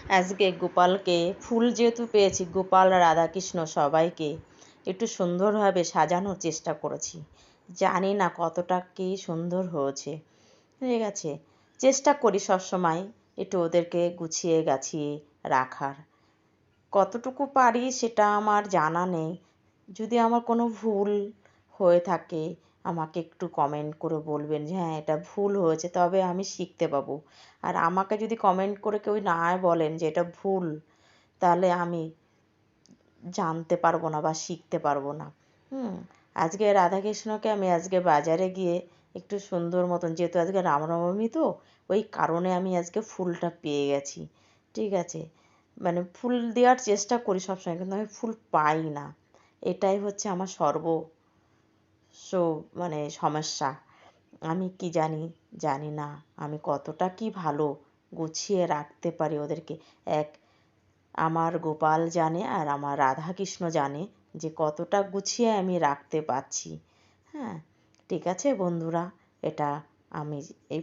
আজকে গোপালকে ফুল যেহেতু পেয়েছি, গোপাল রাধাকৃষ্ণ সবাইকে একটু সুন্দরভাবে সাজানোর চেষ্টা করেছি। জানি না কতটা কি সুন্দর হয়েছে, ঠিক আছে। চেষ্টা করি সবসময় একটু ওদেরকে গুছিয়ে গাছিয়ে রাখার। কতটুকু পারি সেটা আমার জানা নেই। যদি আমার কোনো ভুল হয়ে থাকে আমাকে একটু কমেন্ট করে বলবেন যে হ্যাঁ এটা ভুল হয়েছে, তবে আমি শিখতে পাবো। আর আমাকে যদি কমেন্ট করে কেউ না বলেন যে এটা ভুল, তাহলে আমি জানতে পারবো না বা শিখতে পারবো না। আজকে রাধাকৃষ্ণকে আমি আজকে বাজারে গিয়ে একটু সুন্দর মতন, যেহেতু আজকে রামনবমী তো ওই কারণে আমি আজকে ফুলটা পেয়ে গেছি, ঠিক আছে। মানে ফুল দেওয়ার চেষ্টা করি সবসময়, কিন্তু আমি ফুল পাই না। এটাই হচ্ছে আমার মানে সমস্যা। আমি কি জানি না আমি কতটা কি ভালো গুছিয়ে রাখতে পারি ওদেরকে। আমার গোপাল জানে আর আমার রাধাকৃষ্ণ জানে যে কতটা গুছিয়ে আমি রাখতে পারছি। হ্যাঁ, ঠিক আছে বন্ধুরা, এটা আমি এই